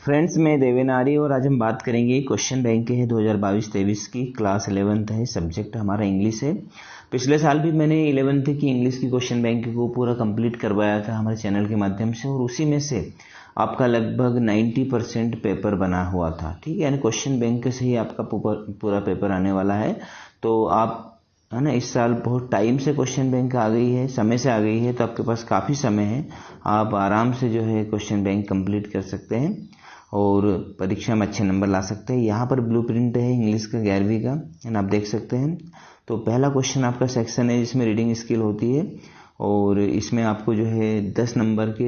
Friends, मैं देवेनारी और आज हम बात करेंगे क्वेश्चन बैंक के है 2022-23 की। क्लास 11th है, सब्जेक्ट हमारा इंग्लिश है। पिछले साल भी मैंने 11th की इंग्लिश की क्वेश्चन बैंक को पूरा कंप्लीट करवाया था हमारे चैनल के माध्यम से, और उसी में से आपका लगभग 90% पेपर बना हुआ था। ठीक है, यानी क्वेश्चन बैंक से ही आपका पूरा पेपर आने वाला है। तो आप है ना, इस साल बहुत टाइम से क्वेश्चन बैंक आ गई है, समय से आ गई है, तो आपके पास काफ़ी समय है। आप आराम से जो है क्वेश्चन बैंक कंप्लीट कर सकते हैं और परीक्षा में अच्छे नंबर ला सकते हैं। यहाँ पर ब्लूप्रिंट है इंग्लिश का 11वीं का, एंड आप देख सकते हैं। तो पहला क्वेश्चन आपका सेक्शन है जिसमें रीडिंग स्किल होती है, और इसमें आपको जो है 10 नंबर के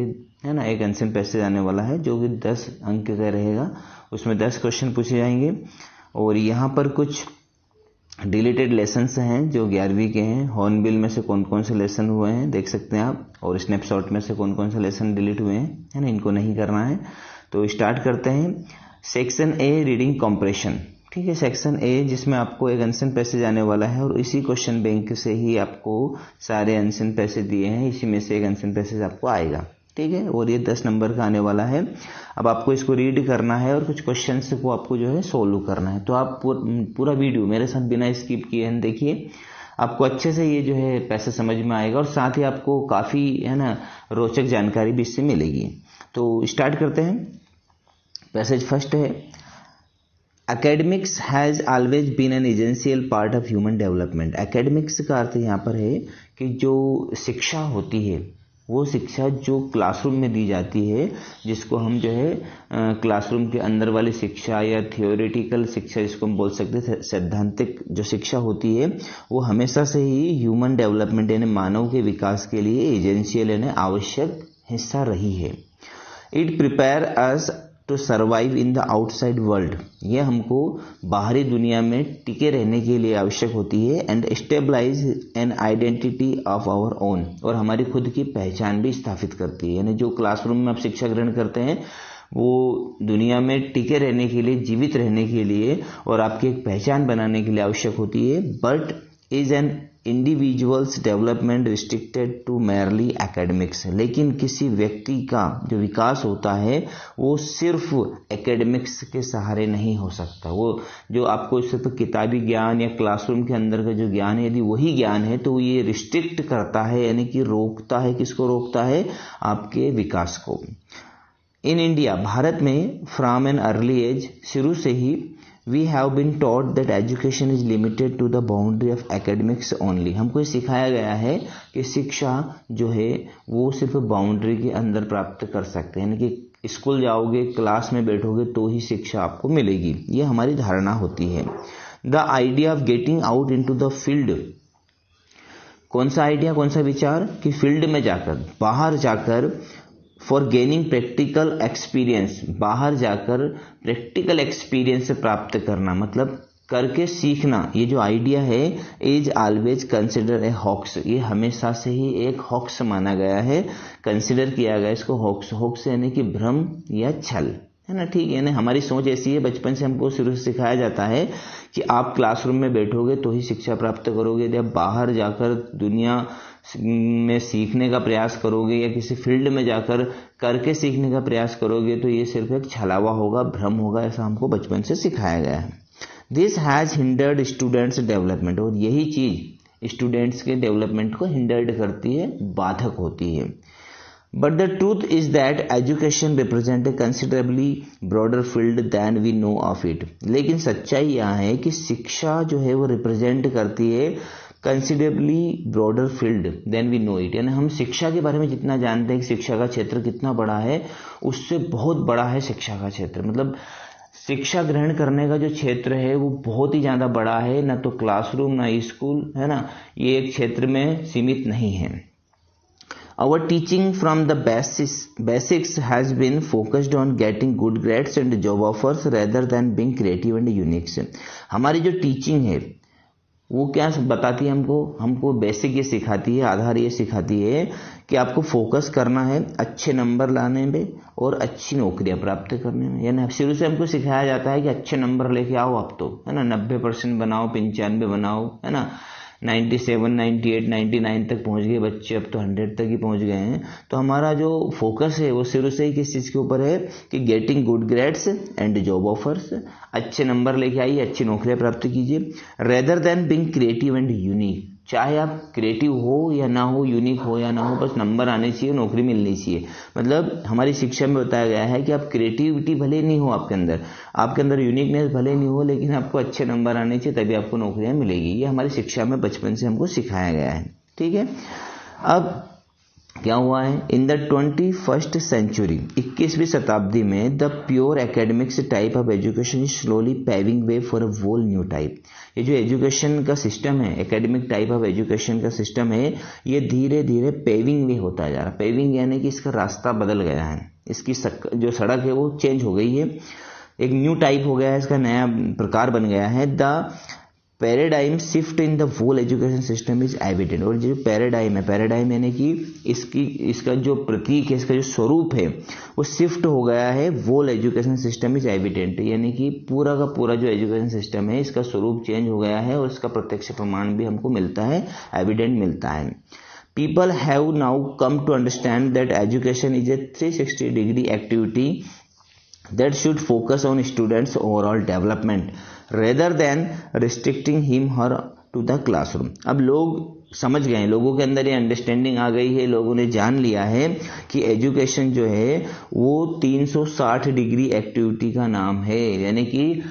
है ना एक आंसर पैसेज आने वाला है जो कि 10 अंक का रहेगा। उसमें 10 क्वेश्चन पूछे जाएंगे, और यहाँ पर कुछ डिलीटेड लेसन्स हैं जो 11वीं के हैं। हॉर्नबिल में से कौन कौन से लेसन हुए हैं देख सकते हैं आप, और स्नैपशॉट में से कौन कौन से लेसन डिलीट हुए हैं, है ना, इनको नहीं करना है। तो स्टार्ट करते हैं। Section A, reading compression. ठीक है, सेक्शन ए जिसमें आपको एक आंसर पैसेज आने वाला है, और इसी क्वेश्चन बैंक से ही आपको सारे आंसर पैसेज दिए हैं, इसी में से एक आंसर पैसेज आपको आएगा। ठीक है, और ये 10 नंबर का आने वाला है। अब आपको इसको रीड करना है और कुछ क्वेश्चंस को आपको जो है सोल्व करना है। तो आप पूरा वीडियो मेरे साथ बिना स्किप किए हैं देखिए, आपको अच्छे से ये जो है पैसे समझ में आएगा, और साथ ही आपको काफ़ी है ना रोचक जानकारी भी इससे मिलेगी। तो स्टार्ट करते हैं। पैसेज फर्स्ट है, academics has always been an essential part of human development. Academics का अर्थ यहाँ पर है कि जो शिक्षा होती है, वो शिक्षा जो क्लासरूम में दी जाती है, जिसको हम जो है क्लासरूम के अंदर वाली शिक्षा या थियोरेटिकल शिक्षा जिसको हम बोल सकते हैं, सैद्धांतिक जो शिक्षा होती है, वो हमेशा से ही ह्यूमन डेवलपमेंट यानी मानव के विकास के लिए एसेंशियल यानी आवश्यक हिस्सा रही है। It prepare us to survive in the outside world. ये हमको बाहरी दुनिया में टिके रहने के लिए आवश्यक होती है। And stabilise an identity of our own, और हमारी खुद की पहचान भी स्थापित करती है। यानी जो क्लासरूम में आप शिक्षा ग्रहण करते हैं वो दुनिया में टिके रहने के लिए, जीवित रहने के लिए और आपकी एक पहचान बनाने के लिए आवश्यक होती है। But is an individual's development restricted to merely academics. लेकिन किसी व्यक्ति का जो विकास होता है वो सिर्फ एकेडमिक्स के सहारे नहीं हो सकता। वो जो आपको सिर्फ किताबी ज्ञान या क्लासरूम के अंदर का जो ज्ञान है, यदि वही ज्ञान है तो ये रिस्ट्रिक्ट करता है, यानी कि रोकता है। किसको रोकता है? आपके विकास को। इन इंडिया, भारत में, फ्रॉम एन अर्ली एज, शुरू से ही We have been taught that education is limited to the boundary of academics only. हमको ये सिखाया गया है कि शिक्षा जो है वो सिर्फ बाउंड्री के अंदर प्राप्त कर सकते हैं, यानी कि स्कूल जाओगे, क्लास में बैठोगे तो ही शिक्षा आपको मिलेगी। ये हमारी धारणा होती है। The idea of getting out into the field, कौन सा आइडिया, कौन सा विचार कि फील्ड में जाकर, बाहर जाकर, फॉर गेनिंग प्रैक्टिकल एक्सपीरियंस, बाहर जाकर प्रैक्टिकल एक्सपीरियंस प्राप्त करना, मतलब करके सीखना। ये जो आइडिया है, is always consider a hoax, ये हमेशा से ही एक हॉक्स माना गया है, कंसिडर किया गया इसको हॉक्स। हॉक्स यानी कि भ्रम या छल, है ना। ठीक है, यानी हमारी सोच ऐसी है, बचपन से हमको शुरू से सिखाया जाता है कि आप क्लासरूम में बैठोगे तो ही शिक्षा प्राप्त करोगे। यदि आप बाहर जाकर दुनिया में सीखने का प्रयास करोगे या किसी फील्ड में जाकर करके सीखने का प्रयास करोगे तो ये सिर्फ एक छलावा होगा, भ्रम होगा, ऐसा हमको बचपन से सिखाया गया है। This has hindered students development, और यही चीज स्टूडेंट्स के डेवलपमेंट को हिंडर्ड करती है, बाधक होती है। But the truth is that education represent a considerably broader field than we know of it. लेकिन सच्चाई यहाँ है कि शिक्षा जो है वो रिप्रेजेंट करती है considerably broader field than we know it. यानी हम शिक्षा के बारे में जितना जानते हैं कि शिक्षा का क्षेत्र कितना बड़ा है, उससे बहुत बड़ा है शिक्षा का क्षेत्र। मतलब शिक्षा ग्रहण करने का जो क्षेत्र है वो बहुत ही ज़्यादा बड़ा है, ना तो क्लासरूम ना स्कूल, है ना, ये एक क्षेत्र में सीमित नहीं है। Our teaching from the basics has been focused on getting good grades and job offers rather than being creative and unique. हमारी जो टीचिंग है वो क्या बताती है हमको बेसिक ये सिखाती है, आधार ये सिखाती है कि आपको फोकस करना है अच्छे नंबर लाने में और अच्छी नौकरियां प्राप्त करने में। यानी शुरू से हमको सिखाया जाता है कि अच्छे नंबर लेके आओ आप, तो है ना 90% बनाओ, 95 बनाओ, है ना 97, 98, 99 तक पहुंच गए बच्चे, अब तो 100 तक ही पहुंच गए हैं। तो हमारा जो फोकस है वो शुरू से ही किस चीज़ के ऊपर है कि getting good grades and job offers, अच्छे नंबर लेके आइए, अच्छी नौकरियां प्राप्त कीजिए, rather than being creative and unique. चाहे आप क्रिएटिव हो या ना हो, यूनिक हो या ना हो, बस नंबर आने चाहिए, नौकरी मिलनी चाहिए। मतलब हमारी शिक्षा में बताया गया है कि आप क्रिएटिविटी भले नहीं हो आपके अंदर यूनिकनेस भले नहीं हो, लेकिन आपको अच्छे नंबर आने चाहिए, तभी आपको नौकरियां मिलेगी। ये हमारी शिक्षा में बचपन से हमको सिखाया गया है, ठीक है। अब क्या हुआ है, इन द 21st सेंचुरी, 21वीं शताब्दी में the pure academics type of education is slowly paving way for a whole new type. ये जो एजुकेशन का सिस्टम है, एकेडमिक टाइप ऑफ एजुकेशन का सिस्टम है, ये धीरे धीरे पेविंग वे होता जा रहा है। पेविंग यानी कि इसका रास्ता बदल गया है, इसकी जो सड़क है वो चेंज हो गई है, एक न्यू टाइप हो गया है, इसका नया प्रकार बन गया है। The paradigm shift in the whole education system is evident. और जो पैराडाइम है, पैराडाइम यानी कि इसका जो प्रतीक है, इसका जो स्वरूप है वो शिफ्ट हो गया है, whole education system is evident, यानी कि पूरा का पूरा जो एजुकेशन सिस्टम है इसका स्वरूप चेंज हो गया है और इसका प्रत्यक्ष प्रमाण भी हमको मिलता है, एविडेंट मिलता है। People have now come to understand that education is a 360 degree activity that should focus on students' overall development rather than restricting him her to the classroom। अब लोग समझ गए हैं, लोगों के अंदर ये अंडरस्टैंडिंग आ गई है, लोगों ने जान लिया है कि एजुकेशन जो है वो 360 डिग्री एक्टिविटी का नाम है, यानी कि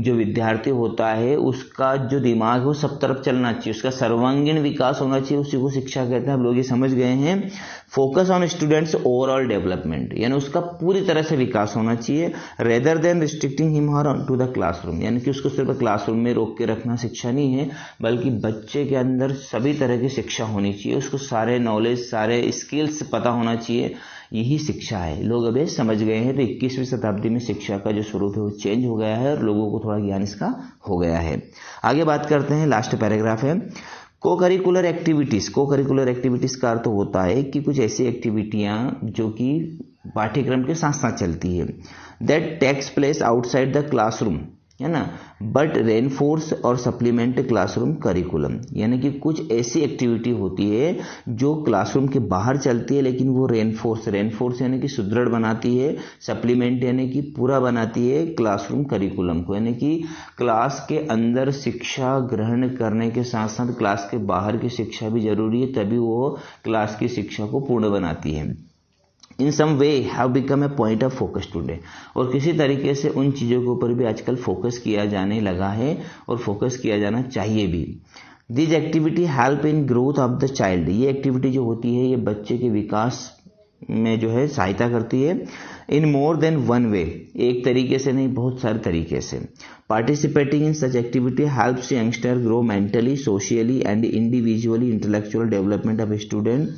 जो विद्यार्थी होता है उसका जो दिमाग है वो सब तरफ चलना चाहिए, उसका सर्वांगीण विकास होना चाहिए, उसी को शिक्षा कहते हैं। अब लोग ये समझ गए हैं, focus on students overall development, यानी उसका पूरी तरह से विकास होना चाहिए, rather than restricting him her to the classroom, यानी कि उसको सिर्फ क्लासरूम में रोक के रखना शिक्षा नहीं है, बल्कि बच्चे के अंदर सभी तरह की शिक्षा होनी चाहिए, उसको सारे नॉलेज, सारे स्किल्स पता होना चाहिए, यही शिक्षा है। लोग अब ये समझ गए हैं। तो 21वीं शताब्दी में शिक्षा का जो स्वरूप है वो चेंज हो गया है और लोगों को थोड़ा ज्ञान इसका हो गया है। आगे बात करते हैं, लास्ट पैराग्राफ है को करिकुलर एक्टिविटीज। को करिकुलर एक्टिविटीज का अर्थ होता है कि कुछ ऐसी एक्टिविटियां जो कि पाठ्यक्रम के साथ साथ चलती है, that takes place outside the classroom, है ना, बट रेनफोर्स और सप्लीमेंट क्लासरूम करिकुलम, यानी कि कुछ ऐसी एक्टिविटी होती है जो क्लासरूम के बाहर चलती है, लेकिन वो रेनफोर्स यानी कि सुदृढ़ बनाती है, सप्लीमेंट यानी कि पूरा बनाती है क्लासरूम करिकुलम को, यानी कि क्लास के अंदर शिक्षा ग्रहण करने के साथ साथ क्लास के बाहर की शिक्षा भी जरूरी है, तभी वो क्लास की शिक्षा को पूर्ण बनाती है। In sum we have become a point of focus today, और किसी तरीके से उन चीज़ों के ऊपर भी आजकल फोकस किया जाने लगा है और फोकस किया जाना चाहिए भी। This activity help in growth of the child, ये एक्टिविटी जो होती है ये बच्चे के विकास में जो है सहायता करती है, इन मोर देन वन वे, एक तरीके से नहीं बहुत सारे तरीके से। Participating in such activity helps youngster grow mentally, socially and individually intellectual development of student,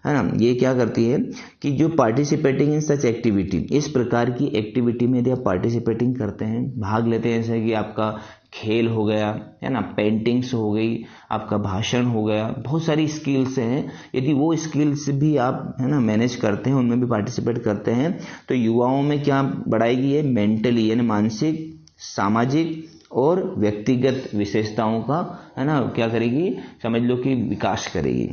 है ना। ये क्या करती है कि जो पार्टिसिपेटिंग इन सच एक्टिविटी, इस प्रकार की एक्टिविटी में यदि आप पार्टिसिपेटिंग करते हैं, भाग लेते हैं, जैसे कि आपका खेल हो गया, है ना, पेंटिंग्स हो गई, आपका भाषण हो गया, बहुत सारी स्किल्स हैं, यदि वो स्किल्स भी आप, है ना, मैनेज करते हैं, उनमें भी पार्टिसिपेट करते हैं, तो युवाओं में क्या बढ़ाएगी, ये मेंटली यानी मानसिक, सामाजिक और व्यक्तिगत विशेषताओं का, है ना, क्या करेगी, समझ लो कि विकास करेगी।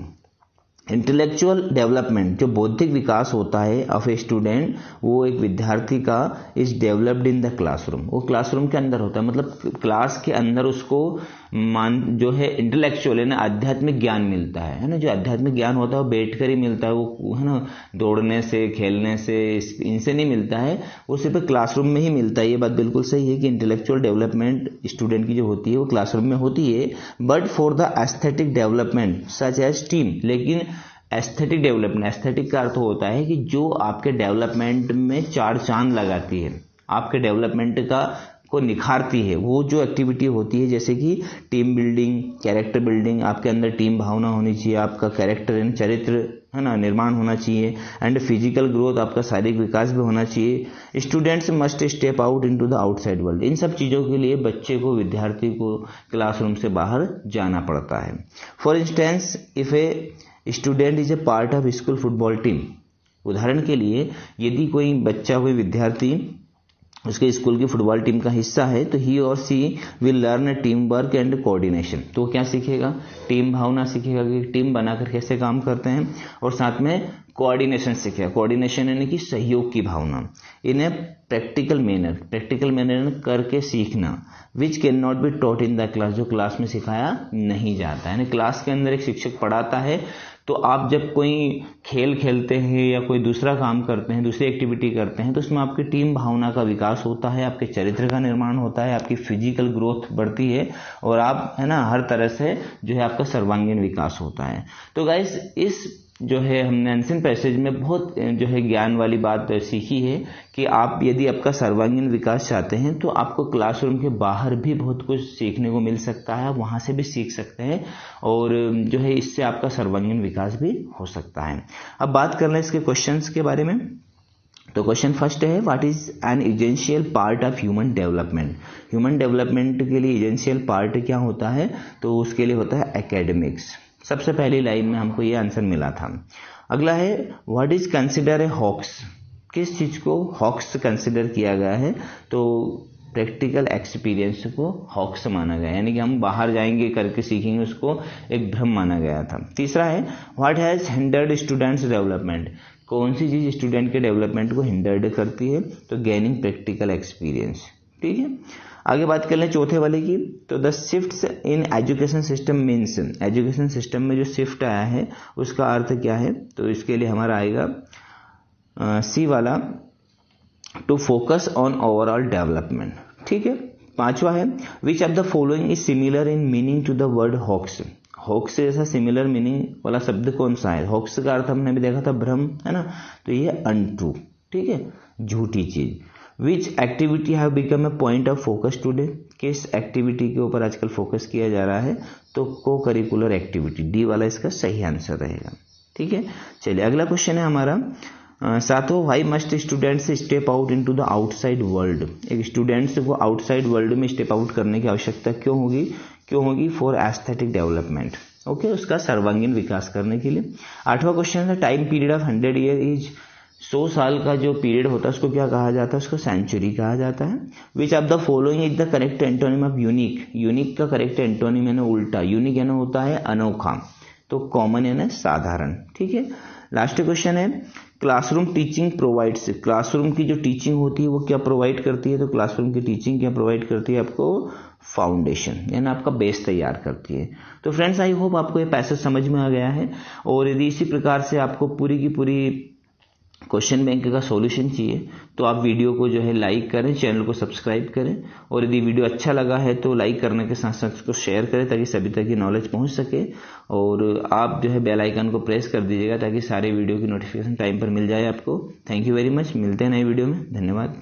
इंटेलेक्चुअल डेवलपमेंट, जो बौद्धिक विकास होता है ऑफ ए स्टूडेंट, वो एक विद्यार्थी का is developed in the classroom, वो क्लासरूम के अंदर होता है, मतलब क्लास के अंदर उसको जो है इंटेलेक्चुअल है ना, आध्यात्मिक ज्ञान मिलता है ना, जो आध्यात्मिक ज्ञान होता है वो बैठकर ही मिलता है, वो है ना, दौड़ने से, खेलने से, इनसे नहीं मिलता है, वो सिर्फ क्लासरूम में ही मिलता है। ये बात बिल्कुल सही है कि इंटेलेक्चुअल डेवलपमेंट स्टूडेंट की जो होती है वो क्लासरूम में होती है, but for the aesthetic development such as team, लेकिन एस्थेटिक डेवलपमेंट, एस्थेटिक का अर्थ होता है कि जो आपके डेवलपमेंट में चार चांद लगाती है, आपके डेवलपमेंट का को निखारती है, वो जो एक्टिविटी होती है, जैसे कि टीम बिल्डिंग, कैरेक्टर बिल्डिंग, आपके अंदर टीम भावना होनी चाहिए, आपका कैरेक्टर यानी चरित्र, है ना, निर्माण होना चाहिए, एंड फिजिकल ग्रोथ, आपका शारीरिक विकास भी होना चाहिए। Students must step out into the outside world, इन सब चीज़ों के लिए बच्चे को, विद्यार्थी को क्लासरूम से बाहर जाना पड़ता है। For instance, if a student is a part of school football team, उदाहरण के लिए यदि कोई बच्चा, कोई विद्यार्थी उसके स्कूल की फुटबॉल टीम का हिस्सा है तो ही और she will learn team work and coordination. तो क्या सीखेगा? टीम भावना सीखेगा कि टीम बनाकर कैसे काम करते हैं, और साथ में कोऑर्डिनेशन सीखेगा। कोऑर्डिनेशन यानी कि सहयोग की भावना। इन्हें प्रैक्टिकल मैनर करके सीखना, which can not be taught in the class, जो क्लास में सिखाया नहीं जाता है। यानी क्लास के अंदर एक शिक्षक पढ़ाता है तो आप जब कोई खेल खेलते हैं या कोई दूसरा काम करते हैं, दूसरी एक्टिविटी करते हैं, तो उसमें आपकी टीम भावना का विकास होता है, आपके चरित्र का निर्माण होता है, आपकी फिजिकल ग्रोथ बढ़ती है, और आप है ना हर तरह से जो है आपका सर्वांगीण विकास होता है। तो गाइस इस जो है हमने एंशिएंट पैसेज में बहुत जो है ज्ञान वाली बात सीखी है कि आप यदि आपका सर्वांगीण विकास चाहते हैं तो आपको क्लासरूम के बाहर भी बहुत कुछ सीखने को मिल सकता है, वहां से भी सीख सकते हैं, और जो है इससे आपका सर्वांगीण विकास भी हो सकता है। अब बात कर लें इसके क्वेश्चंस के बारे में। तो क्वेश्चन फर्स्ट है, what is an essential part of human development. Human development के लिए एसेंशियल पार्ट क्या होता है? तो उसके लिए होता है एकेडमिक्स। सबसे पहली लाइन में हमको ये आंसर मिला था। अगला है, what is consider a hoax. किस चीज को हॉक्स कंसिडर किया गया है? तो प्रैक्टिकल एक्सपीरियंस को हॉक्स माना गया, यानी कि हम बाहर जाएंगे करके सीखेंगे, उसको एक भ्रम माना गया था। तीसरा है, what has hindered students development. कौन सी चीज स्टूडेंट के डेवलपमेंट को हिंडर्ड करती है? तो गेनिंग प्रैक्टिकल एक्सपीरियंस। ठीक है, आगे बात कर लें चौथे वाले की। तो the shifts in education system means, education system में जो शिफ्ट आया है उसका अर्थ क्या है? तो इसके लिए हमारा आएगा सी वाला, to focus on overall development. ठीक है, पांचवा है, which of the following is similar in meaning to the word hoax. Hoax से जैसा सिमिलर मीनिंग वाला शब्द कौन सा है? हॉक्स का अर्थ हमने भी देखा था भ्रम, है ना, तो ये अनट्रू। ठीक है, झूठी चीज। Which activity have become a point of focus today. किस एक्टिविटी के ऊपर आजकल फोकस किया जा रहा है? तो को करिकुलर एक्टिविटी, डी वाला इसका सही आंसर रहेगा। ठीक है, चलिए अगला क्वेश्चन है हमारा सातों, why must students step out into the outside world. एक स्टूडेंट्स को आउटसाइड वर्ल्ड में स्टेप आउट करने की आवश्यकता क्यों होगी? For aesthetic development. ओके, उसका सर्वांगीण विकास करने के लिए। आठवां क्वेश्चन है, time period of 100 year is, 100 साल का जो पीरियड होता है उसको क्या कहा जाता है? उसको सेंचुरी कहा जाता है। Which of the following is the correct antonym of unique. Unique का करेक्ट एंटोनिम यानी उल्टा, यूनिक यानी होता है अनोखा, तो कॉमन यानी साधारण। ठीक है, लास्ट क्वेश्चन है, क्लासरूम टीचिंग प्रोवाइड्स। क्लासरूम की जो टीचिंग होती है वो क्या प्रोवाइड करती है? तो क्लासरूम की टीचिंग क्या प्रोवाइड करती है आपको? फाउंडेशन, यानी आपका बेस तैयार करती है। तो फ्रेंड्स, आई होप आपको ये पैसेज समझ में आ गया है, और यदि इसी प्रकार से आपको पूरी की पूरी क्वेश्चन बैंक का सॉल्यूशन चाहिए तो आप वीडियो को जो है लाइक करें, चैनल को सब्सक्राइब करें, और यदि वीडियो अच्छा लगा है तो लाइक करने के साथ साथ उसको शेयर करें ताकि सभी तक की नॉलेज पहुंच सके, और आप जो है बेल आइकन को प्रेस कर दीजिएगा ताकि सारे वीडियो की नोटिफिकेशन टाइम पर मिल जाए आपको। थैंक यू वेरी मच, मिलते हैं नए वीडियो में, धन्यवाद।